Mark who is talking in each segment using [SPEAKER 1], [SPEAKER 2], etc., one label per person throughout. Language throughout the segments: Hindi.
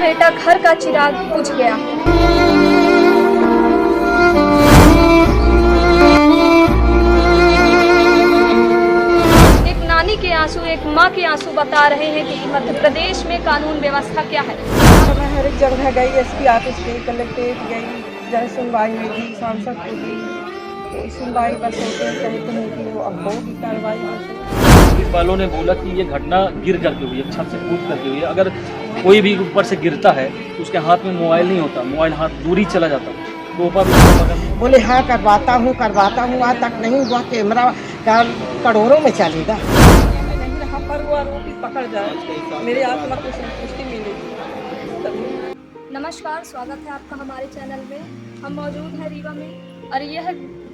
[SPEAKER 1] बेटा घर का चिराग बुझ गया। एक नानी के आंसू, एक माँ के आंसू बता रहे हैं कि मध्य प्रदेश में कानून व्यवस्था क्या है।
[SPEAKER 2] मैं हर एक जगह गई, एसपी ऑफिस गई, कलेक्ट्रेट गई, जन सुनवाई में गई, सांसद को गई, कोई सुनवाई बस होते कहते हैं कि वो अब होगी कार्रवाई।
[SPEAKER 3] पुलिस वालों ने बोला कि ये घटना गिर करके हुई है, छत से कूद करके हुई है। अगर कोई भी ऊपर से गिरता है तो उसके हाथ में मोबाइल नहीं होता, मोबाइल हाथ दूर ही चला जाता, टोपा भी पकड़।
[SPEAKER 2] बोले हाँ करवाता हूँ, आज तक नहीं हुआ। कैमरा का करोड़ों में चलेगा। नहीं रहा पर वो आरोपी पकड़ जाए, मेरी आत्मा को संतुष्टि मिलेगी।
[SPEAKER 1] नमस्कार, स्वागत है आपका हमारे चैनल में। हम मौजूद हैं रीवा में और यह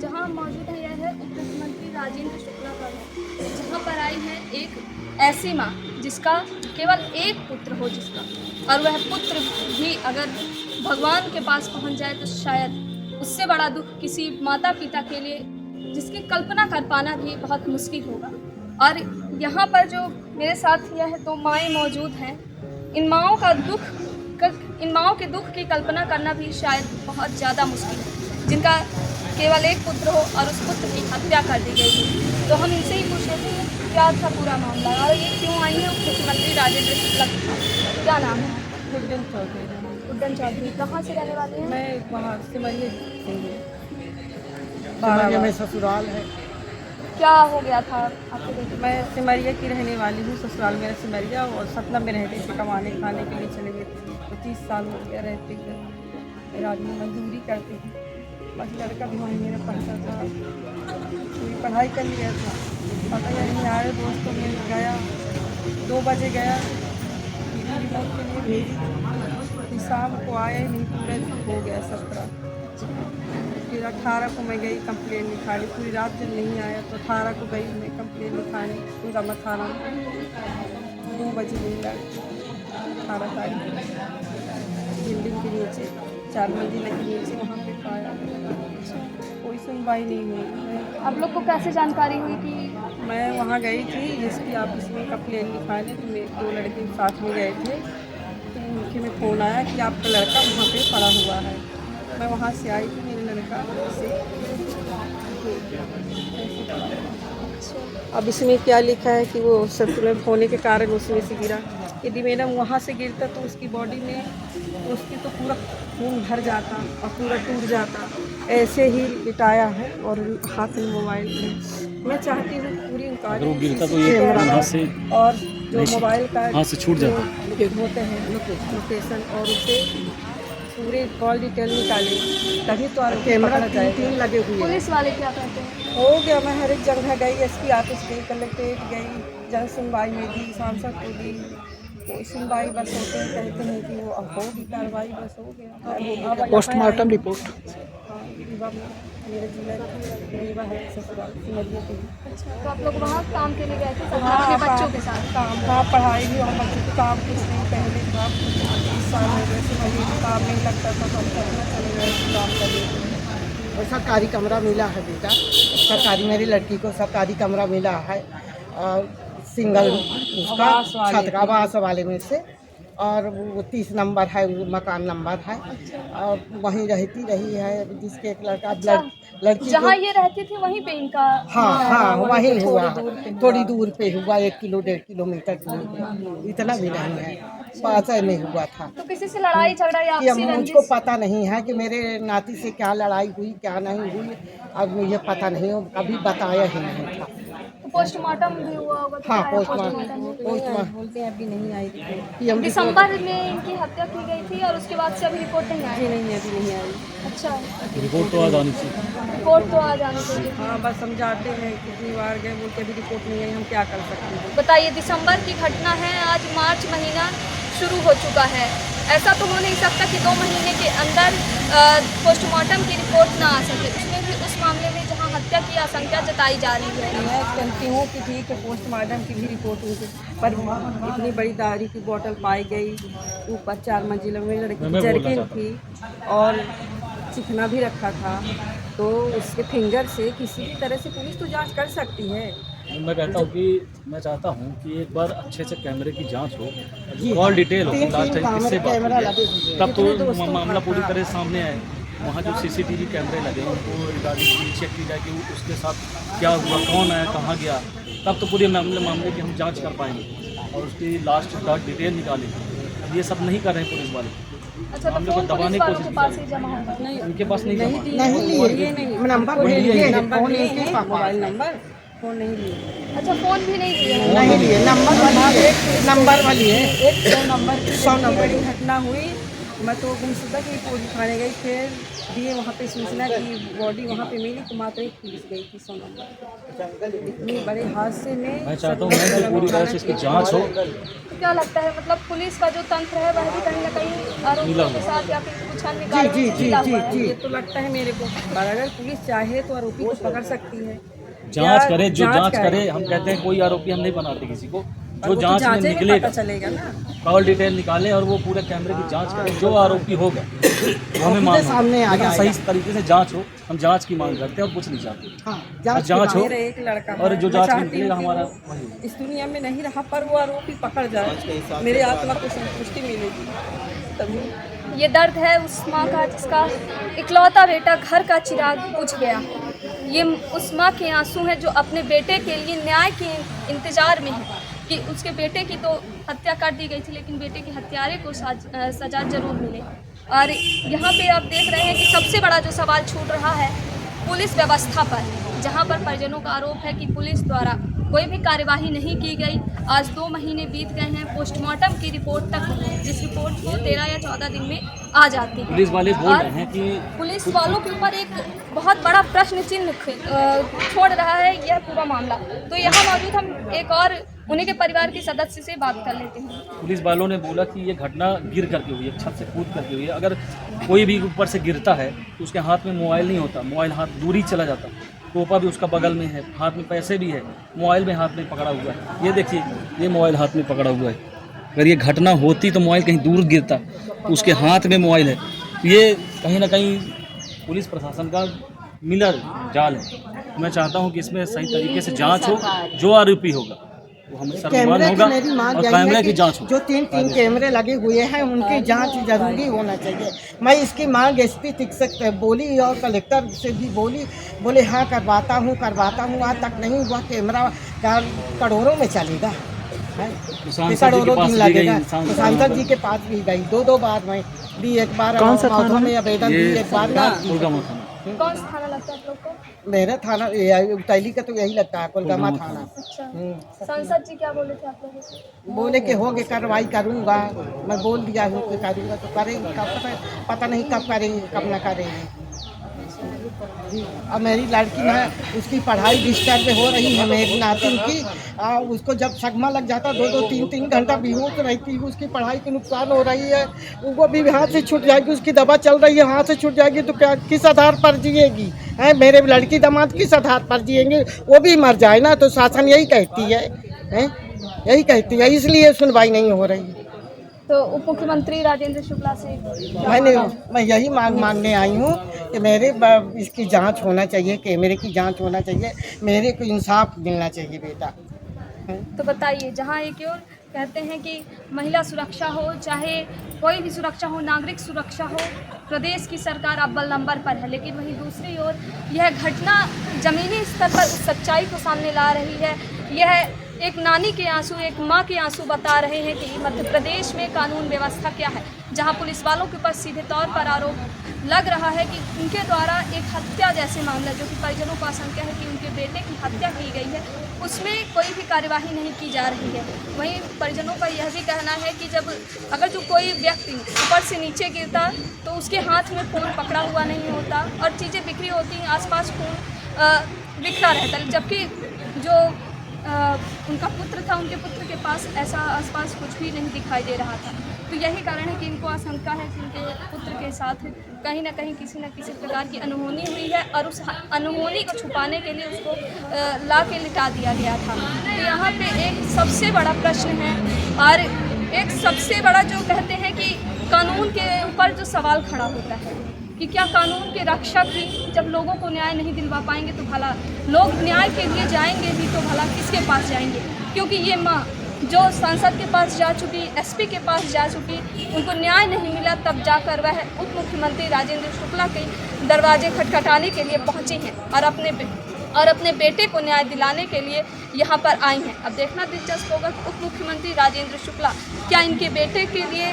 [SPEAKER 1] जहां हम मौजूद हैं यह है उप मुख्यमंत्री राजेंद्र शुक्ला का है, जहां पर आई है एक ऐसी माँ जिसका केवल एक पुत्र हो, जिसका और वह पुत्र भी अगर भगवान के पास पहुंच जाए तो शायद उससे बड़ा दुख किसी माता पिता के लिए जिसकी कल्पना कर पाना भी बहुत मुश्किल होगा। और यहाँ पर जो मेरे साथ यह दो माएँ मौजूद हैं, इन माओं के दुख की कल्पना करना भी शायद बहुत ज़्यादा मुश्किल है, जिनका केवल एक पुत्र हो और उस पुत्र की हत्या कर दी गई है। तो हम इनसे ही पूछ लेते हैं क्या था पूरा मामला और ये क्यों आई है मुख्यमंत्री राजेंद्र शुक्ला। क्या नाम है?
[SPEAKER 2] उड्डन चौधरी।
[SPEAKER 1] उड्डन चौधरी। कहाँ से रहने वाले हैं?
[SPEAKER 2] मैं वहाँ सिमरिया में ससुराल है।
[SPEAKER 1] क्या हो गया था आपके बेटे?
[SPEAKER 2] मैं सिमरिया की रहने वाली हूँ, ससुराल मेरा सिमरिया और सतना में रहते थे। कमाने खाने के लिए चले गए थे, 25 साल हो गया रहते थे। मेरा आदमी मजदूरी करते थे, बस लड़का भी वहीं मेरा पढ़ता था, पूरी पढ़ाई कर लिया था। पता नहीं आए, दोस्तों में गया, 2 बजे गया, रिमोट के लिए भेजी, शाम को आए नहीं, पूरा हो गया 17। फिर 18 को मैं गई कंप्लेन लिखाने, पूरी रात जब नहीं आया तो 18 को गई मैं कंप्लेन लिखाने पूरा थाना। 2 बजे मिला 18 तारीख, बिल्डिंग के नीचे 4 मंजिल के नीचे वहाँ पे पाया। कोई सुनवाई नहीं हुई।
[SPEAKER 1] आप लोग को कैसे जानकारी हुई कि?
[SPEAKER 2] मैं वहाँ गई थी एसपी ऑफिस में कंप्लेन लिखाने, तो मेरे 2 लड़के साथ में गए थे, तो उनके में फ़ोन आया कि आपका लड़का वहाँ पे पड़ा हुआ है। मैं वहाँ से आई थी, मेरे लड़का से। अब इसमें क्या लिखा है कि वो संतुलन होने के कारण उसमें से गिरा। यदि मैडम वहाँ से गिरता तो उसकी बॉडी में उसकी तो पूरा खून भर जाता और पूरा टूट जाता। ऐसे ही लिटाया है और हाथ में मोबाइल है। मैं चाहती हूँ पूरी
[SPEAKER 3] अगर वो गिरता तो ये हाथ से
[SPEAKER 2] और जो मोबाइल का
[SPEAKER 3] हाथ से छूट जाता
[SPEAKER 2] होते हैं लोकेशन, और उसे पूरे कॉल डिटेल निकाले तभी तो कैमरा 3 लगे हुए।
[SPEAKER 1] पुलिस वाले क्या कहते हैं?
[SPEAKER 2] हो गया, मैं हर एक जगह गई, एसपी ऑफिस गई, कलेक्ट्रेट गई, जन सुनवाई में गई, सांसद को गई, कोई सुनवाई बस होते कहते हैं कि वो अब होगी कार्रवाई, बस हो गया।
[SPEAKER 4] Postmortem report.
[SPEAKER 2] हाँ, रीवा में मेरे जिला रीवा है, ससुराल सिमरिया की।
[SPEAKER 1] अच्छा, तो आप लोग वहाँ काम के लिए गए थे अपने बच्चों के साथ?
[SPEAKER 2] काम, हाँ पढ़ाई भी और बच्चों के काम कुछ नहीं, पहले था 20 साल हो गए सिमरिया, काम नहीं लगता था तो हम सतना चले गए काम करने। और सरकारी कमरा मिला है बेटा, सरकारी, मेरी लड़की को सरकारी कमरा मिला है, और सिंगल उसका छत का आवास वाले में से, और वो 30 नंबर है, वो मकान नंबर है। और वहीं रहती रही है, जिसके एक लड़का लड़की
[SPEAKER 1] जहाँ ये रहती थी वहीं पे इनका?
[SPEAKER 2] हाँ वहीं हुआ, थोड़ी दूर पे हुआ, 1 किलो 1.5 किलोमीटर दूर, इतना भी नहीं है, पास में हुआ था।
[SPEAKER 1] तो किसी से लड़ाई झगड़ा या
[SPEAKER 2] कि
[SPEAKER 1] आपसी
[SPEAKER 2] मुझको
[SPEAKER 1] रंजिश?
[SPEAKER 2] पता नहीं है कि मेरे नाती से क्या लड़ाई हुई क्या नहीं हुई, अब मुझे पता नहीं, कभी बताया ही नहीं था।
[SPEAKER 1] पोस्टमार्टम भी हुआ होगा? तो
[SPEAKER 2] हाँ
[SPEAKER 1] क्या है
[SPEAKER 2] पोस्टमार्टम बोलते हैं अभी नहीं आई थी।
[SPEAKER 1] दिसंबर में इनकी हत्या की गई थी और उसके बाद से अभी रिपोर्ट नहीं आई?
[SPEAKER 2] नहीं अभी नहीं आई।
[SPEAKER 1] अच्छा,
[SPEAKER 3] रिपोर्ट तो आज आनी चाहिए।
[SPEAKER 1] रिपोर्ट तो आ जानी चाहिए।
[SPEAKER 2] हाँ बस हम जाते हैं, कितनी बार गए, बोलते अभी रिपोर्ट नहीं आई, हम क्या कर सकते हैं।
[SPEAKER 1] बताइए, दिसंबर की घटना है, आज मार्च महीना शुरू हो चुका है, ऐसा तो हो नहीं सकता कि 2 महीने के अंदर पोस्टमार्टम की रिपोर्ट ना आ सके, उसमें भी उस मामले में जहां हत्या की आशंका जताई जा रही है।
[SPEAKER 2] मैं कहती हूँ कि ठीक है पोस्टमार्टम की भी रिपोर्ट हुई थी, पर इतनी बड़ी दारू की बोतल पाई गई, ऊपर 4 मंजिल में लड़की की जर्किन थी और चिकना भी रखा था, तो उसके फिंगर से किसी भी तरह से पुलिस तो जांच कर सकती है।
[SPEAKER 3] मैं कहता हूँ कि मैं चाहता हूँ कि एक बार अच्छे से कैमरे की जांच हो, कॉल डिटेल हो, लास्ट टाइम किससे बात हुई है, तब तो मामला पूरी तरह सामने आए। वहाँ जो सीसीटीवी कैमरे लगे हैं उनको रिगार्डिंग चेक की जाए कि उसके साथ क्या हुआ, कौन आया, कहाँ गया, तब तो पूरे मामले की हम जांच कर पाएंगे और उसकी लास्ट तक डिटेल निकालें। ये सब नहीं कर रहे हैं पुलिस वाले।
[SPEAKER 1] अच्छा, तो
[SPEAKER 3] हम लोग को
[SPEAKER 1] फोन
[SPEAKER 3] दबाने
[SPEAKER 1] पुलिस
[SPEAKER 3] की
[SPEAKER 1] वालों
[SPEAKER 3] कोशिश
[SPEAKER 1] के पास
[SPEAKER 3] कर
[SPEAKER 1] ही
[SPEAKER 3] रहे
[SPEAKER 1] जमा होगा?
[SPEAKER 2] नहीं
[SPEAKER 3] हैं, उनके पास नहीं जमा।
[SPEAKER 2] नंबर लिए मोबाइल नंबर फ़ोन नहीं लिए।
[SPEAKER 1] अच्छा, फोन भी नहीं दिए?
[SPEAKER 2] नहीं लिए, नंबर वाली है। एक 100 नंबर की घटना हुई, मैं तो गुमशुदा की पुलिस थाने गई, फिर दिए वहाँ पे सूचना की बॉडी वहाँ पे मिली तो मात्र एक पुलिस गई थी 100 नंबर। इतनी बड़े हादसे में
[SPEAKER 3] मैं चाहता हूँ मैं पूरी तरह से इसकी जांच हो।
[SPEAKER 1] तो क्या लगता है, मतलब पुलिस का जो तंत्र है वह भी कहीं ना कहीं आरोपियों के साथ या फिर कुछ अन्य कार्यों में मिला हुआ है?
[SPEAKER 2] ये तो लगता है मेरे को। और अगर पुलिस चाहे तो आरोपी को पकड़ सकती है।
[SPEAKER 3] जांच करे, जो जांच करे। हम कहते हैं कोई आरोपी हम नहीं बनाते किसी को, जो जांच में निकलेगा
[SPEAKER 2] चलेगा ना,
[SPEAKER 3] कॉल डिटेल निकालें और वो पूरे कैमरे की जांच करें। जो आरोपी होगा वो हमें मांग सामने आ जाए, सही तरीके से जांच हो। हम जांच की मांग करते हैं और कुछ नहीं चाहते। जांच हो
[SPEAKER 2] एक लड़का
[SPEAKER 3] और जो जांच में निकलेगा हमारा वही।
[SPEAKER 2] इस दुनिया में नहीं रहा पर वो आरोपी पकड़ जाए, मेरे आत्मा को संतुष्टि मिलेगी तभी।
[SPEAKER 1] ये दर्द है उस माँ का जिसका इकलौता बेटा घर का चिराग बुझ गया। ये उस माँ के आंसू हैं जो अपने बेटे के लिए न्याय के इंतजार में है कि उसके बेटे की तो हत्या कर दी गई थी, लेकिन बेटे के हत्यारे को सजा जरूर मिले। और यहाँ पे आप देख रहे हैं कि सबसे बड़ा जो सवाल छूट रहा है पुलिस व्यवस्था पर, जहाँ पर परिजनों का आरोप है कि पुलिस द्वारा कोई भी कार्यवाही नहीं की गई। आज 2 महीने बीत गए हैं, पोस्टमार्टम की रिपोर्ट तक, जिस रिपोर्ट को 13 या 14 दिन में आ जाती है।
[SPEAKER 3] पुलिस वाले बोल रहे हैं कि
[SPEAKER 1] पुलिस वालों के ऊपर एक बहुत बड़ा प्रश्न चिन्ह छोड़ रहा है यह पूरा मामला। तो यहाँ मौजूद हम एक और उन्हीं के परिवार के सदस्य से बात कर लेते हैं।
[SPEAKER 3] पुलिस वालों ने बोला कि ये घटना गिर करके हुई है, छत से कूद करके हुई है। अगर कोई भी ऊपर से गिरता है तो उसके हाथ में मोबाइल नहीं होता, मोबाइल हाथ दूर ही चला जाता। टोपा भी उसका बगल में है, हाथ में पैसे भी है, मोबाइल में हाथ में पकड़ा हुआ है। ये देखिए, ये मोबाइल हाथ में पकड़ा हुआ है। अगर ये घटना होती तो मोबाइल कहीं दूर गिरता, तो उसके हाथ में मोबाइल है। ये कहीं ना कहीं पुलिस प्रशासन का मिला जाल है। मैं चाहता हूँ कि इसमें सही तरीके से जांच हो, जो आरोपी होगा वो हमें सर्वमान होगा और कैमरे की जांच हो।
[SPEAKER 4] जो 3 कैमरे लगे हुए हैं उनकी जांच जरूरी होना चाहिए। मैं इसकी मांग एसपी तक बोली और कलेक्टर से भी बोले हाँ करवाता हूँ। आज तक नहीं हुआ। कैमरा करोड़ों में चलेगा, करोड़ों दिन लगेगा। तो सांसद जी के पास भी गई 2 बार, मैं भी एक बार मौजूद में आवेदन दी, एक बार।
[SPEAKER 1] कौन सा थाना लगता है आप लोग को?
[SPEAKER 4] मेरा थाना उतैली का तो यही लगता है, कोलगामा थाना।
[SPEAKER 1] अच्छा, सांसद जी क्या बोले थे आप लोगों से?
[SPEAKER 4] बोले कि होगे कार्रवाई करूँगा। मैं बोल दिया हूँ कि करूँगा, तो करेंगे। कब पता नहीं कब करेंगे कब ना करेंगे। अब मेरी लड़की ना, उसकी पढ़ाई डिस्टर्ब हो रही है, मेरी नातिन की। उसको जब सगमा लग जाता 2-2, 3-3 घंटा बेहोश रहती है। उसकी पढ़ाई की नुकसान हो रही है, वो भी हाथ से छूट जाएगी। उसकी दवा चल रही है, हाथ से छूट जाएगी तो क्या, किस आधार पर जिएगी? मेरे लड़की दामाद किस आधार पर जिएंगे? वो भी मर जाए ना। तो शासन यही कहती है, यही कहती है, इसलिए सुनवाई नहीं हो रही है।
[SPEAKER 1] तो उप मुख्यमंत्री राजेंद्र शुक्ला से
[SPEAKER 4] मैं यही मांगने आई हूँ कि मेरे इसकी जांच होना चाहिए, कैमरे की जांच होना चाहिए, मेरे को इंसाफ मिलना चाहिए बेटा।
[SPEAKER 1] तो बताइए, जहाँ एक और कहते हैं कि महिला सुरक्षा हो, चाहे कोई भी सुरक्षा हो, नागरिक सुरक्षा हो, प्रदेश की सरकार अव्वल नंबर पर है, लेकिन वहीं दूसरी ओर यह घटना ज़मीनी स्तर पर उस सच्चाई को सामने ला रही है। यह एक नानी के आंसू, एक माँ के आंसू बता रहे हैं कि मध्य प्रदेश में कानून व्यवस्था क्या है, जहां पुलिस वालों के ऊपर सीधे तौर पर आरोप लग रहा है कि उनके द्वारा एक हत्या जैसे मामला, जो कि परिजनों को आशंका है कि उनके बेटे की हत्या की गई है, उसमें कोई भी कार्यवाही नहीं की जा रही है। वहीं परिजनों का यह भी कहना है कि जब अगर जो कोई व्यक्ति ऊपर से नीचे गिरता तो उसके हाथ में फ़ोन पकड़ा हुआ नहीं होता और चीज़ें बिखरी होती हैं, आसपास खून बिखरा रहता है। जबकि जो उनका पुत्र था, उनके पुत्र के पास ऐसा आसपास कुछ भी नहीं दिखाई दे रहा था। तो यही कारण है कि इनको आशंका है कि उनके पुत्र के साथ कहीं ना कहीं किसी न किसी प्रकार की अनहोनी हुई है और उस अनहोनी को छुपाने के लिए उसको ला के लिटा दिया गया था। तो यहाँ पे एक सबसे बड़ा प्रश्न है और एक सबसे बड़ा जो कहते हैं कि कानून के ऊपर जो सवाल खड़ा होता है कि क्या कानून के रक्षक ही जब लोगों को न्याय नहीं दिलवा पाएंगे तो भला लोग न्याय के लिए जाएंगे भी तो भला किसके पास जाएंगे? क्योंकि ये माँ जो संसद के पास जा चुकी, एसपी के पास जा चुकी, उनको न्याय नहीं मिला, तब जाकर वह उप मुख्यमंत्री राजेंद्र शुक्ला के दरवाजे खटखटाने के लिए पहुंची हैं और अपने बेटे को न्याय दिलाने के लिए यहाँ पर आई हैं। अब देखना दिलचस्प होगा कि उप मुख्यमंत्री राजेंद्र शुक्ला क्या इनके बेटे के लिए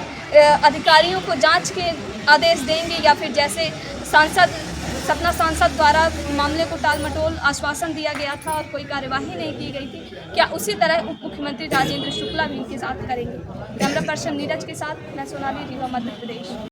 [SPEAKER 1] अधिकारियों को जांच के आदेश देंगे या फिर जैसे सपना सांसद द्वारा मामले को टालमटोल आश्वासन दिया गया था और कोई कार्यवाही नहीं की गई थी, क्या उसी तरह उप मुख्यमंत्री राजेंद्र शुक्ला भी इनके साथ करेंगे? कैमरा पर्सन नीरज के साथ मैं सोनाली, रीवा, मध्य प्रदेश।